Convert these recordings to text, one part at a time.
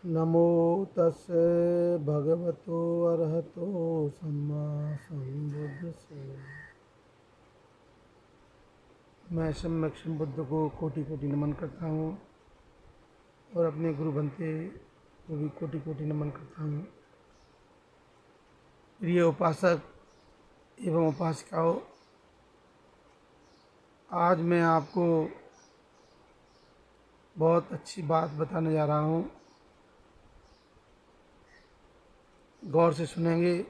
नमो तस्से भगवतो अरहतो सम्मा संबुद्धिस्से। मैं सम्यक संबुद्ध को कोटि कोटि नमन करता हूँ और अपने गुरु बनते को भी कोटि कोटि नमन करता हूँ। प्रिय उपासक एवं उपासिकाओं, आज मैं आपको बहुत अच्छी बात बताने जा रहा हूँ। गौर से सुनेंगे,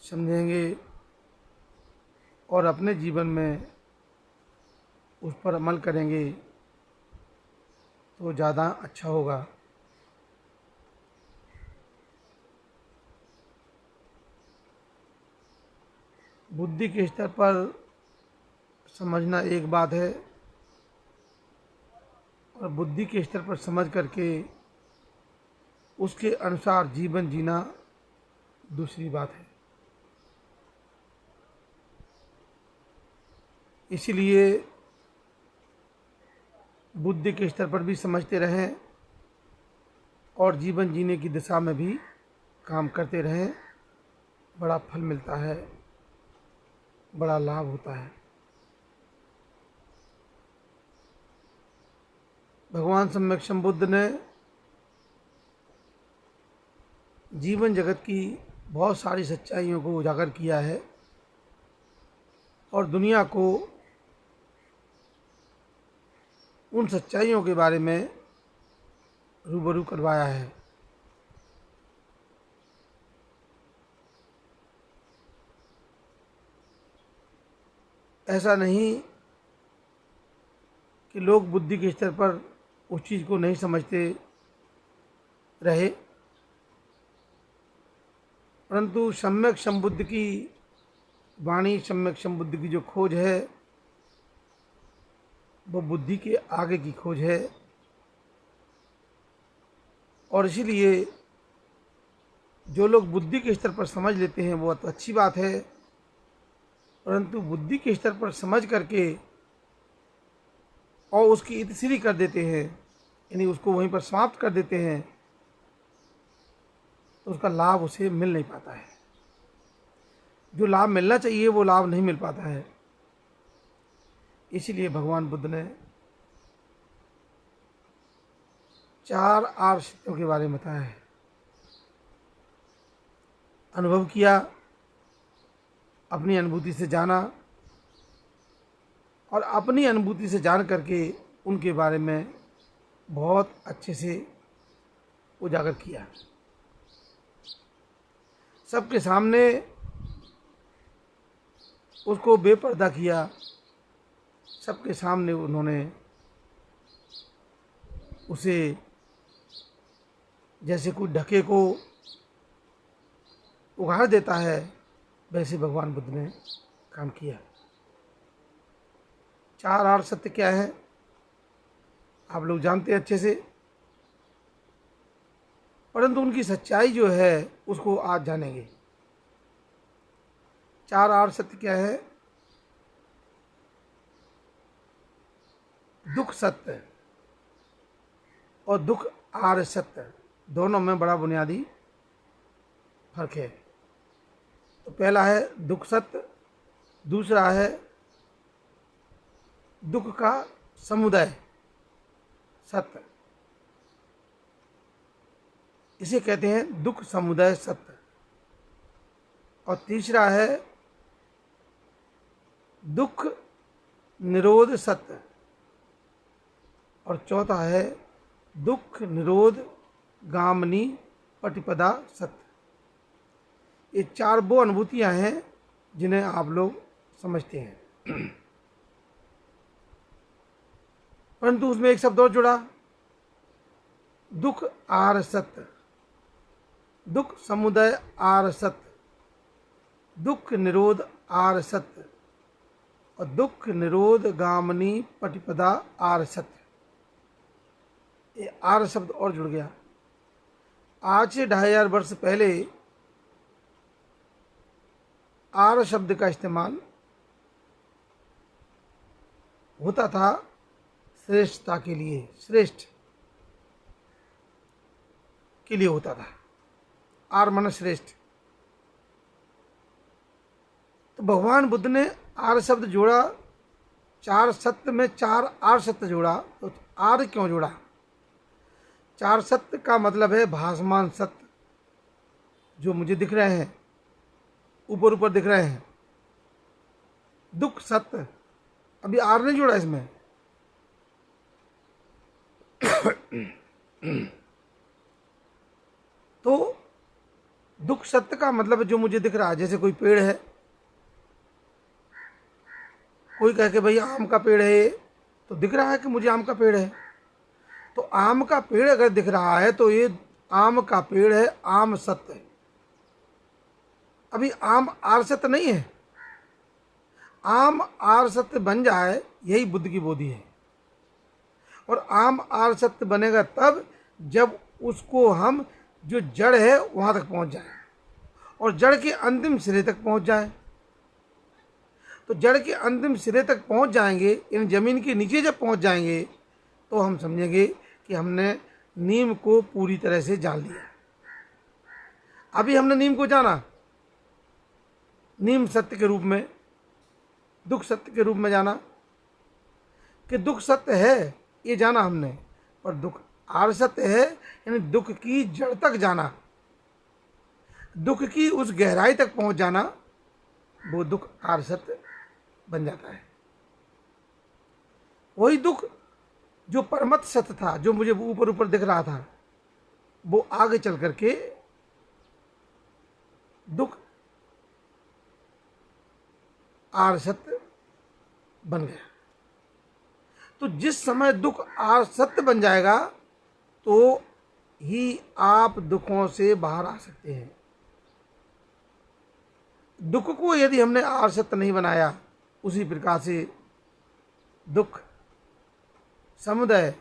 समझेंगे और अपने जीवन में उस पर अमल करेंगे तो ज़्यादा अच्छा होगा। बुद्धि के स्तर पर समझना एक बात है और बुद्धि के स्तर पर समझ करके उसके अनुसार जीवन जीना दूसरी बात है। इसीलिए बुद्धि के स्तर पर भी समझते रहें और जीवन जीने की दिशा में भी काम करते रहें। बड़ा फल मिलता है, बड़ा लाभ होता है। भगवान सम्यक संबुद्ध ने जीवन जगत की बहुत सारी सच्चाइयों को उजागर किया है और दुनिया को उन सच्चाइयों के बारे में रूबरू करवाया है। ऐसा नहीं कि लोग बुद्धि के स्तर पर उस चीज़ को नहीं समझते रहे, परंतु सम्यक संबुद्ध की वाणी, सम्यक संबुद्ध की जो खोज है वो बुद्धि के आगे की खोज है। और इसीलिए जो लोग बुद्धि के स्तर पर समझ लेते हैं वो तो अच्छी बात है, परंतु बुद्धि के स्तर पर समझ करके और उसकी इतसिरी कर देते हैं, यानी उसको वहीं पर समाप्त कर देते हैं, तो उसका लाभ उसे मिल नहीं पाता है। जो लाभ मिलना चाहिए वो लाभ नहीं मिल पाता है। इसीलिए भगवान बुद्ध ने 4 आर्षियों के बारे में बताया है। अनुभव किया, अपनी अनुभूति से जाना और अपनी अनुभूति से जान करके उनके बारे में बहुत अच्छे से उजागर किया। सबके सामने उसको बेपर्दा किया, सबके सामने उन्होंने उसे जैसे कोई ढके को उघाड़ देता है वैसे भगवान बुद्ध ने काम किया। 4 आर्य सत्य क्या है आप लोग जानते हैं अच्छे से, परंतु उनकी सच्चाई जो है उसको आज जानेंगे। 4 आर्य सत्य क्या है? दुख सत्य और दुख आर्य सत्य, दोनों में बड़ा बुनियादी फर्क है। तो पहला है दुख सत्य, दूसरा है दुख का समुदाय सत्य, इसे कहते हैं दुख समुदाय सत्य। और तीसरा है दुख निरोध सत्य और चौथा है दुख निरोध गामनी पटिपदा सत्य। ये 4 वो अनुभूतियां हैं जिन्हें आप लोग समझते हैं, परंतु उसमें एक शब्द और जुड़ा, दुख आर सत्य, दुख समुदाय आर सत्य, दुख निरोध आर सत्य और दुख निरोध गामनी पटिपदा आर सत्य। ये आर शब्द और जुड़ गया। आज से 2500 वर्ष पहले आर शब्द का इस्तेमाल होता था श्रेष्ठता के लिए, श्रेष्ठ। के लिए होता था। आर मन श्रेष्ठ। तो भगवान बुद्ध ने आर शब्द जोड़ा, चार सत्य में चार आर सत्य जोड़ा। तो आर क्यों जोड़ा? चार सत्य का मतलब है भासमान सत्य, जो मुझे दिख रहे हैं, ऊपर ऊपर दिख रहे हैं। दुख सत्य, अभी आर नहीं जोड़ा इसमें। तो दुख सत्य का मतलब है जो मुझे दिख रहा है। जैसे कोई पेड़ है, कोई कहे कि भाई आम का पेड़ है, तो दिख रहा है कि मुझे आम का पेड़ है। तो आम का पेड़ अगर दिख रहा है तो ये आम का पेड़ है, आम सत्य है। अभी आम आर सत्य नहीं है। आम आर सत्य बन जाए, यही बुद्ध की बोधी है। और आम आर सत्य बनेगा तब जब उसको हम जो जड़ है वहां तक पहुंच जाए, और जड़ के अंतिम सिरे तक पहुंच जाए। तो जड़ के अंतिम सिरे तक पहुंच जाएंगे, इन जमीन के नीचे जब पहुंच जाएंगे, तो हम समझेंगे कि हमने नीम को पूरी तरह से जान लिया। अभी हमने नीम को जाना, नीम सत्य के रूप में, दुख सत्य के रूप में जाना कि दुख सत्य है, ये जाना हमने। पर दुख आर सत्य है, यानी दुख की जड़ तक जाना, दुख की उस गहराई तक पहुंच जाना, वो दुख आर सत्य बन जाता है। वही दुख जो परमत सत्य था, जो मुझे ऊपर ऊपर दिख रहा था, वो आगे चल करके दुख आर सत्य बन गया। तो जिस समय दुख आर सत्य बन जाएगा, तो ही आप दुखों से बाहर आ सकते हैं। दुख को यदि हमने आर सत्य नहीं बनाया, उसी प्रकार से दुख समुदय,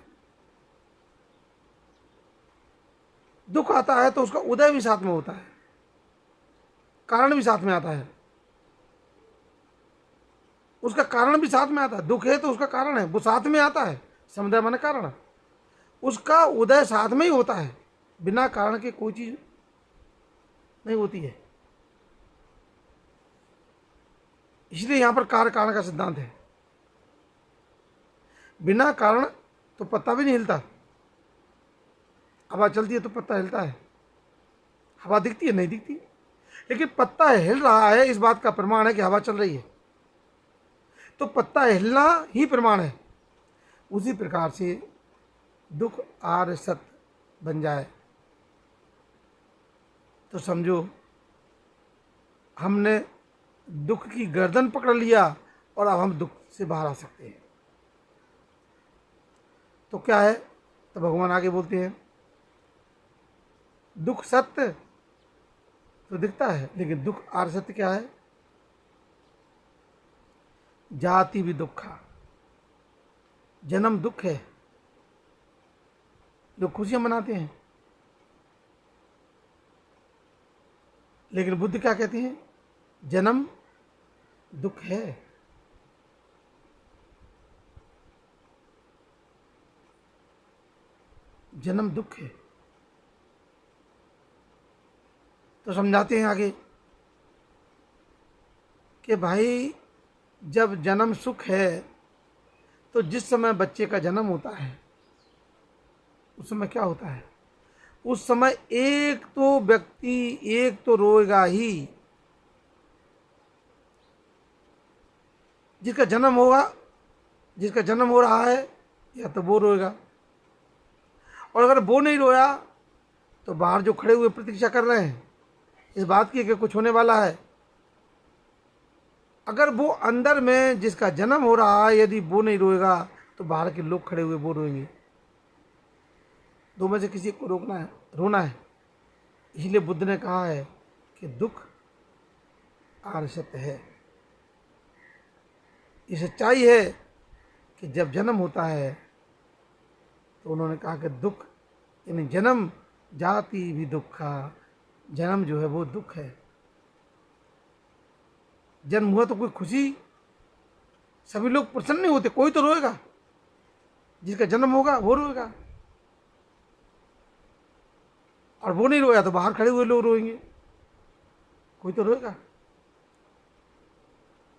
दुख आता है तो उसका उदय भी साथ में होता है, कारण भी साथ में आता है, उसका कारण भी साथ में आता है। दुख है तो उसका कारण है, वो साथ में आता है। समुदय माने कारण, उसका उदय साथ में ही होता है। बिना कारण के कोई चीज नहीं होती है। इसलिए यहां पर कार्य कारण का सिद्धांत है। बिना कारण तो पत्ता भी नहीं हिलता। हवा चलती है तो पत्ता हिलता है, हवा दिखती है नहीं दिखती, लेकिन पत्ता हिल रहा है, इस बात का प्रमाण है कि हवा चल रही है। तो पत्ता हिलना ही प्रमाण है। उसी प्रकार से दुख आर सत्य बन जाए तो समझो हमने दुख की गर्दन पकड़ लिया, और अब हम दुख से बाहर आ सकते हैं। तो क्या है? तो भगवान आगे बोलते हैं, दुख सत्य तो दिखता है, लेकिन दुख आर सत्य क्या है? जाति भी दुखा, जन्म दुख है। लोग खुशियां मनाते हैं, लेकिन बुद्ध क्या कहते हैं? जन्म दुख है। जन्म दुख है। तो समझाते हैं आगे कि भाई जब जन्म सुख है, तो जिस समय बच्चे का जन्म होता है, उस समय क्या होता है? उस समय एक तो व्यक्ति एक तो रोएगा ही, जिसका जन्म होगा, जिसका जन्म हो रहा है, या तो वो रोएगा। और अगर वो नहीं रोया तो बाहर जो खड़े हुए प्रतीक्षा कर रहे हैं इस बात की कि कुछ होने वाला है, अगर वो अंदर में जिसका जन्म हो रहा है यदि वो नहीं रोएगा, तो बाहर के लोग खड़े हुए वो रोएंगे। दो में से किसी को रोकना है, रोना है। इसलिए बुद्ध ने कहा है कि दुख आर सत्य है। ये सच्चाई है कि जब जन्म होता है तो उन्होंने कहा कि दुख यानी जन्म, जाति भी दुखा, जन्म जो है वो दुख है। जन्म हुआ तो कोई खुशी, सभी लोग प्रसन्न नहीं होते, कोई तो रोएगा, जिसका जन्म होगा वो रोएगा। और वो नहीं रोया तो बाहर खड़े हुए लोग रोएंगे, कोई तो रोएगा।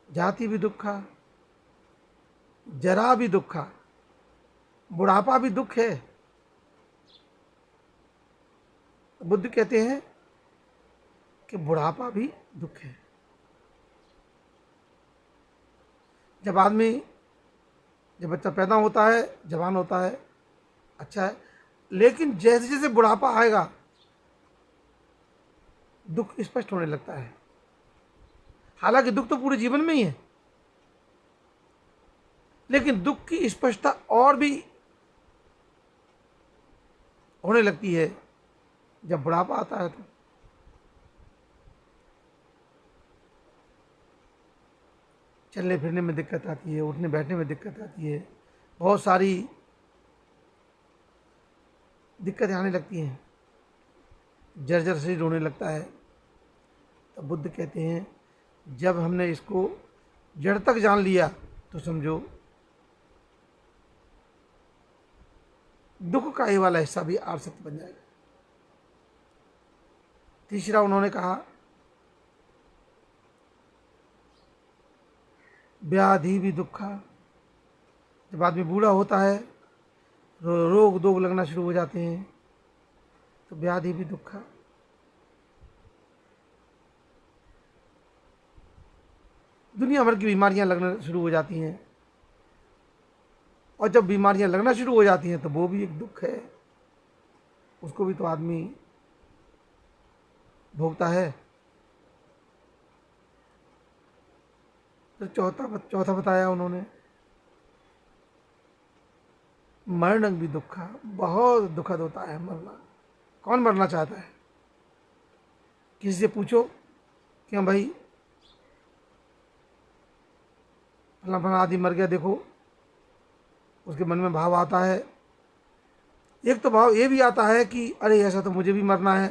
जाति भी दुखा, जरा भी दुखा, बुढ़ापा भी दुख है। बुद्ध कहते हैं कि बुढ़ापा भी दुख है। जब बच्चा पैदा होता है, जवान होता है, अच्छा है, लेकिन जैसे जैसे बुढ़ापा आएगा दुख स्पष्ट होने लगता है। हालांकि दुख तो पूरे जीवन में ही है, लेकिन दुख की स्पष्टता और भी होने लगती है जब बुढ़ापा आता है। तो चलने फिरने में दिक्कत आती है, उठने बैठने में दिक्कत आती है, बहुत सारी दिक्कतें आने लगती हैं, जर्जर शरीर होने लगता है। तो बुद्ध कहते हैं जब हमने इसको जड़ तक जान लिया तो समझो दुख का ये वाला हिस्सा भी आसक्त बन जाएगा। तीसरा उन्होंने कहा व्याधि भी दुखा। जब आदमी बूढ़ा होता है, रोग दोग लगना शुरू हो जाते हैं, तो व्याधि भी दुखा। दुनिया भर की बीमारियां लगना शुरू हो जाती हैं, और जब बीमारियां लगना शुरू हो जाती हैं तो वो भी एक दुख है, उसको भी तो आदमी भोगता है। तो चौथा बताया उन्होंने मरण भी दुखा। बहुत दुखद होता है मरना। कौन मरना चाहता है? किसी से पूछो कि हाँ भाई फला फला आदमी मर गया, देखो, उसके मन में भाव आता है। एक तो भाव ये भी आता है कि अरे ऐसा तो मुझे भी मरना है,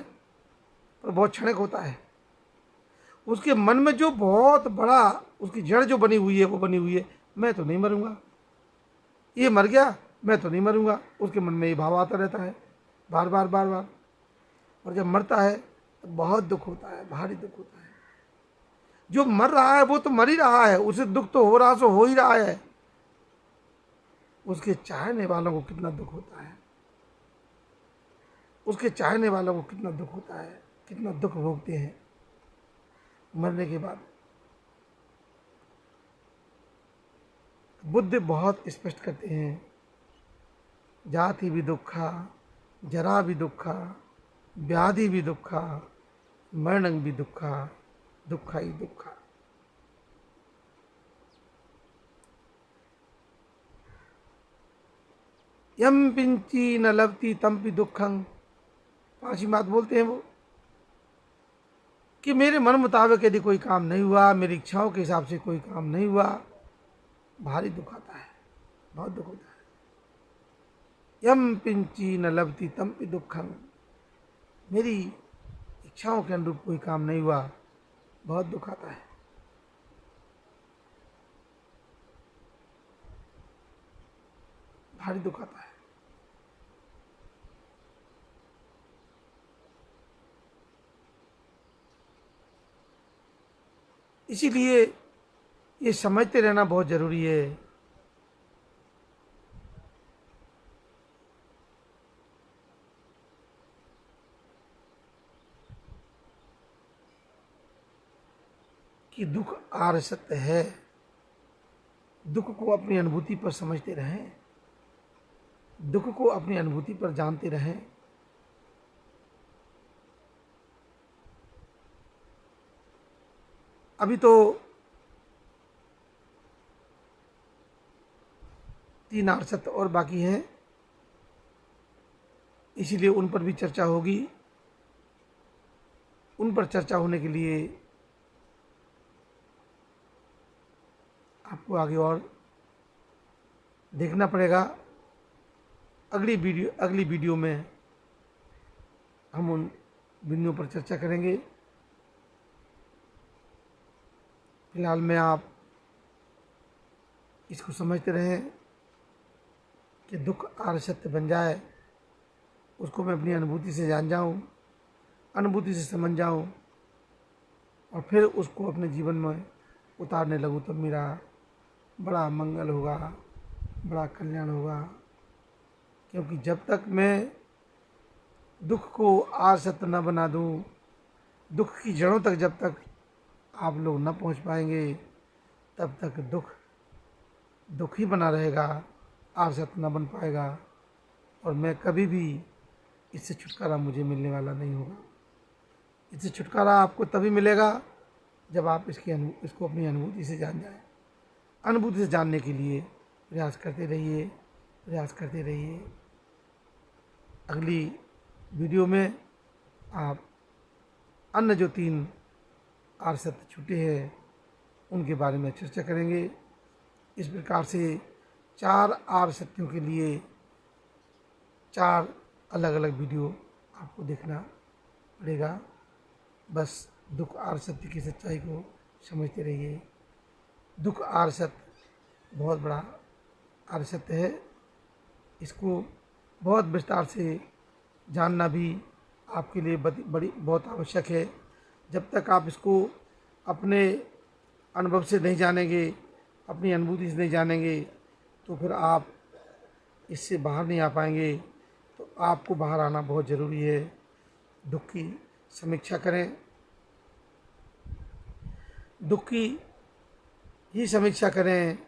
पर बहुत क्षणिक होता है। उसके मन में जो बहुत बड़ा उसकी जड़ जो बनी हुई है वो बनी हुई है, मैं तो नहीं मरूंगा, ये मर गया मैं तो नहीं मरूंगा। उसके मन में ये भाव आता रहता है बार बार बार बार। और जब मरता है तो बहुत दुख होता है, भारी दुख होता है। जो मर रहा है वो तो मर ही रहा है, उसे दुख तो हो रहा, सो हो ही रहा है। उसके चाहने वालों को कितना दुख होता है, उसके चाहने वालों को कितना दुख होता है, कितना दुख भोगते हैं मरने के बाद। बुद्ध बहुत स्पष्ट करते हैं जाति भी दुखा, जरा भी दुखा, व्याधि भी दुखा, मरण भी दुखा, दुखा ही दुखा। यम पिंची न लभती तम पी दुखं। पांचवी बात बोलते हैं वो कि मेरे मन मुताबिक यदि कोई काम नहीं हुआ, मेरी इच्छाओं के हिसाब से कोई काम नहीं हुआ, भारी दुख आता है, बहुत दुख होता है। यम पिंची न लभती तम पी दुखं। मेरी इच्छाओं के अनुरूप कोई काम नहीं हुआ, बहुत दुख आता है। भारी दुख आता है। इसीलिए ये समझते रहना बहुत जरूरी है कि दुख आर सत्य है। दुख को अपनी अनुभूति पर समझते रहें, दुख को अपनी अनुभूति पर जानते रहें। अभी तो 3 आर सत्य और बाकी हैं, इसीलिए उन पर भी चर्चा होगी। उन पर चर्चा होने के लिए आपको आगे और देखना पड़ेगा। अगली वीडियो में हम उन बिंदुओं पर चर्चा करेंगे। फिलहाल में आप इसको समझते रहें कि दुख आर सत्य बन जाए, उसको मैं अपनी अनुभूति से जान जाऊं, अनुभूति से समझ जाऊं और फिर उसको अपने जीवन में उतारने लगूं, तब मेरा बड़ा मंगल होगा, बड़ा कल्याण होगा। क्योंकि जब तक मैं दुख को आर सत्य न बना दूं, दुख की जड़ों तक जब तक आप लोग न पहुंच पाएंगे, तब तक दुख ही बना रहेगा, आर सत्य न बन पाएगा, और मैं कभी भी इससे छुटकारा मुझे मिलने वाला नहीं होगा। इससे छुटकारा आपको तभी मिलेगा जब आप इसको अपनी अनुभूति से जान जाएं। अनुभूति से जानने के लिए प्रयास करते रहिए, प्रयास करते रहिए। अगली वीडियो में आप अन्य जो 3 आर्य सत्य छूटे हैं उनके बारे में चर्चा करेंगे। इस प्रकार से 4 आर्य सत्यों के लिए 4 अलग अलग वीडियो आपको देखना पड़ेगा। बस दुख आर्य सत्य की सच्चाई को समझते रहिए। दुख आर्य सत्य बहुत बड़ा आर्य सत्य है, इसको बहुत विस्तार से जानना भी आपके लिए बहुत आवश्यक है। जब तक आप इसको अपने अनुभव से नहीं जानेंगे, अपनी अनुभूति से नहीं जानेंगे, तो फिर आप इससे बाहर नहीं आ पाएंगे। तो आपको बाहर आना बहुत ज़रूरी है। दुख की समीक्षा करें, दुख की ही समीक्षा करें।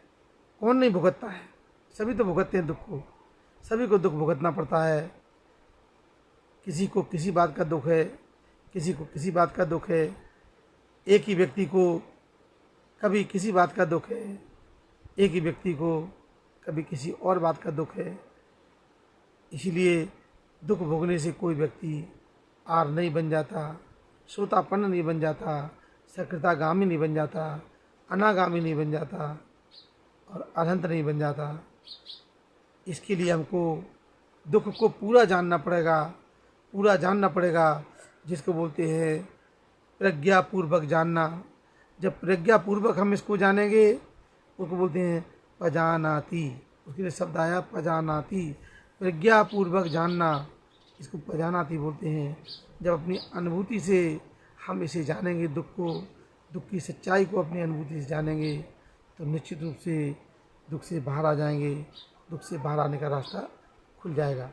कौन नहीं भुगतता है, सभी तो भुगतते हैं दुख को, सभी को दुख भुगतना पड़ता है। किसी को किसी बात का दुख है, किसी को किसी बात का दुख है। एक ही व्यक्ति को कभी किसी बात का दुख है, एक ही व्यक्ति को कभी किसी और बात का दुख है। इसीलिए दुख भोगने से कोई व्यक्ति आर नहीं बन जाता, सोतापन्न नहीं बन जाता, सकृतागामी नहीं बन जाता, अनागामी नहीं बन जाता और अनंत नहीं बन जाता। इसके लिए हमको दुख को पूरा जानना पड़ेगा, पूरा जानना पड़ेगा, जिसको बोलते हैं प्रज्ञापूर्वक जानना। जब प्रज्ञापूर्वक हम इसको जानेंगे, उसको बोलते हैं पजानाति। उसके लिए शब्द आया पजानाति, प्रज्ञापूर्वक जानना, इसको पजानाति बोलते हैं। जब अपनी अनुभूति से हम इसे जानेंगे, दुख की सच्चाई को अपनी अनुभूति से जानेंगे, तो निश्चित रूप से दुख से बाहर आ जाएंगे, दुख से बाहर आने का रास्ता खुल जाएगा।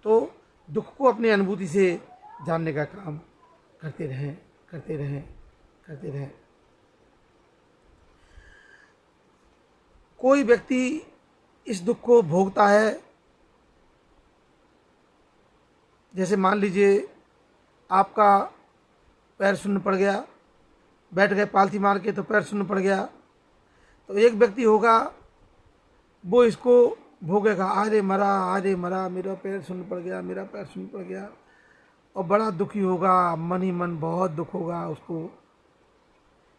तो दुख को अपनी अनुभूति से जानने का काम करते रहें, करते रहें, करते रहें। कोई व्यक्ति इस दुख को भोगता है, जैसे मान लीजिए आपका पैर शून्य पड़ गया, बैठ गए पालथी मार के तो पैर शून्य पड़ गया, तो एक व्यक्ति होगा वो इसको भोगेगा, अरे मरा, मेरा पैर शून्य पड़ गया, मेरा पैर शून्य पड़ गया, और बड़ा दुखी होगा, मन ही मन बहुत दुख होगा उसको।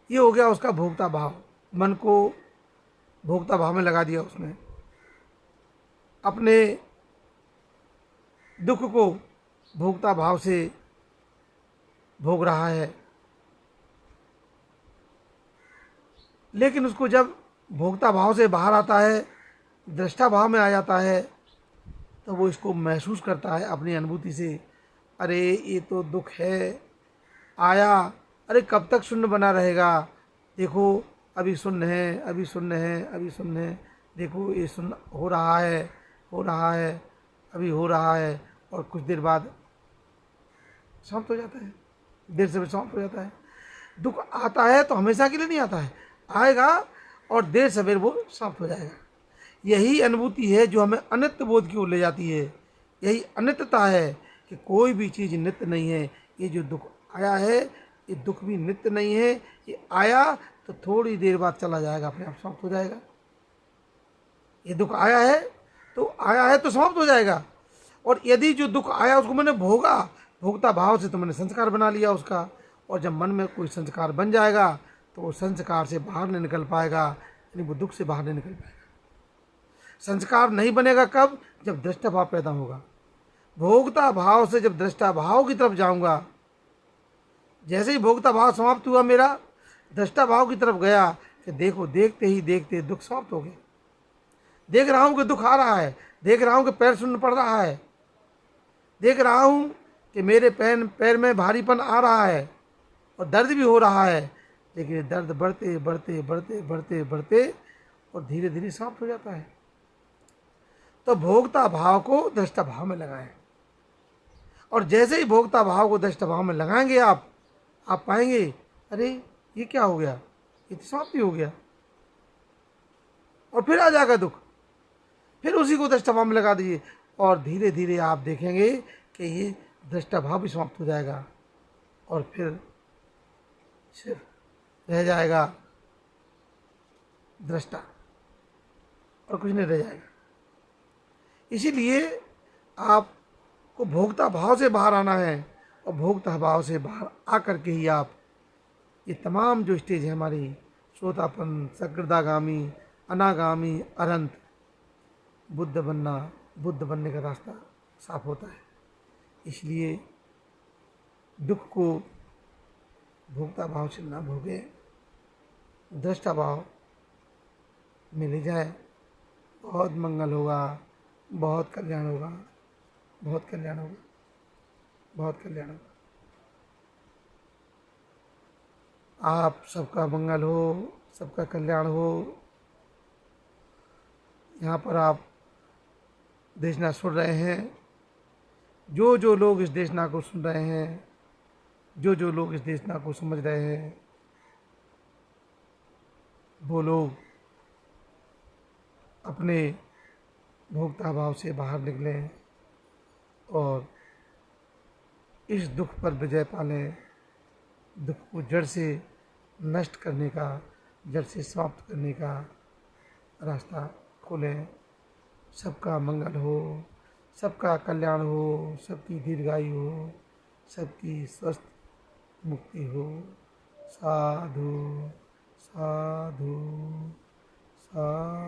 ये हो गया उसका भोक्ता भाव। मन को भोक्ता भाव में लगा दिया उसने, अपने दुख को भोक्ता भाव से भोग रहा है। लेकिन उसको जब भोक्ता भाव से बाहर आता है, दृष्टा भाव में आ जाता है, तो वो इसको महसूस करता है अपनी अनुभूति से, अरे ये तो दुख है आया, अरे कब तक शून्य बना रहेगा, देखो अभी शून्य है, अभी शून्य है, अभी शून्य है, देखो ये शून्य हो रहा है, हो रहा है, अभी हो रहा है, और कुछ देर बाद समाप्त हो जाता है, देर से समाप्त हो जाता है। दुख आता है तो हमेशा के लिए नहीं आता है, आएगा और देर सवेर वो समाप्त हो जाएगा। यही अनुभूति है जो हमें अनित्य बोध की ओर ले जाती है। यही अनित्यता है कि कोई भी चीज़ नित्य नहीं है। ये जो दुख आया है, ये दुख भी नित्य नहीं है। ये आया तो थोड़ी देर बाद चला जाएगा, अपने आप समाप्त हो जाएगा। ये दुख आया है तो समाप्त हो जाएगा। और यदि जो दुख आया उसको मैंने भोगा, भोगता भाव से, तो मैंने संस्कार बना लिया उसका, और जब मन में कोई संस्कार बन जाएगा तो वो संस्कार से बाहर नहीं निकल पाएगा, यानी वो दुख से बाहर नहीं निकल पाएगा। संस्कार नहीं बनेगा कब? जब दृष्टा भाव पैदा होगा। भोगता भाव से जब दृष्टा भाव की तरफ जाऊंगा, जैसे ही भोगता भाव समाप्त हुआ मेरा, दृष्टा भाव की तरफ गया कि देखो, देखते ही देखते दुख समाप्त हो गया। देख रहा हूं कि दुख आ रहा है, देख रहा हूं कि पैर शून्य पड़ रहा है, देख रहा हूं कि मेरे पैर पैर में भारीपन आ रहा है और दर्द भी हो रहा है, लेकिन ये दर्द बढ़ते बढ़ते बढ़ते बढ़ते बढ़ते और धीरे धीरे समाप्त हो जाता है। तो भोक्ता भाव को दृष्टा भाव में लगाएं, और जैसे ही भोक्ता भाव को दृष्टा भाव में लगाएंगे आप पाएंगे अरे ये क्या हो गया, ये तो समाप्ति हो गया। और फिर आ जाएगा दुख, फिर उसी को दृष्टा भाव में लगा दीजिए और धीरे धीरे आप देखेंगे कि ये दृष्टा भाव भी समाप्त हो जाएगा और फिर सिर्फ रह जाएगा दृष्टा और कुछ नहीं रह जाएगा। इसीलिए आपको भोक्ता भाव से बाहर आना है, और भोक्ता भाव से बाहर आकर के ही आप ये तमाम जो स्टेज है हमारी, श्रोतापन, सकृदागामी, अनागामी, अनंत, बुद्ध बनने का रास्ता साफ होता है। इसलिए दुख को भोक्ता भाव से ना भोगे, दृष्टा भाव में ले जाए, बहुत मंगल होगा, बहुत कल्याण होगा, बहुत कल्याण होगा, बहुत कल्याण होगा। आप सबका मंगल हो, सबका कल्याण हो। यहाँ पर आप देशना सुन रहे हैं, जो लोग इस देशना को सुन रहे हैं, जो लोग इस देशना को समझ रहे हैं, वो लोग अपने भोक्ता भाव से बाहर निकलें और इस दुख पर विजय पालें, दुख को जड़ से नष्ट करने का, जड़ से समाप्त करने का रास्ता खोलें। सबका मंगल हो, सबका कल्याण हो, सबकी दीर्घायु हो, सबकी स्वस्थ मुक्ति हो। साधु साधु साधु।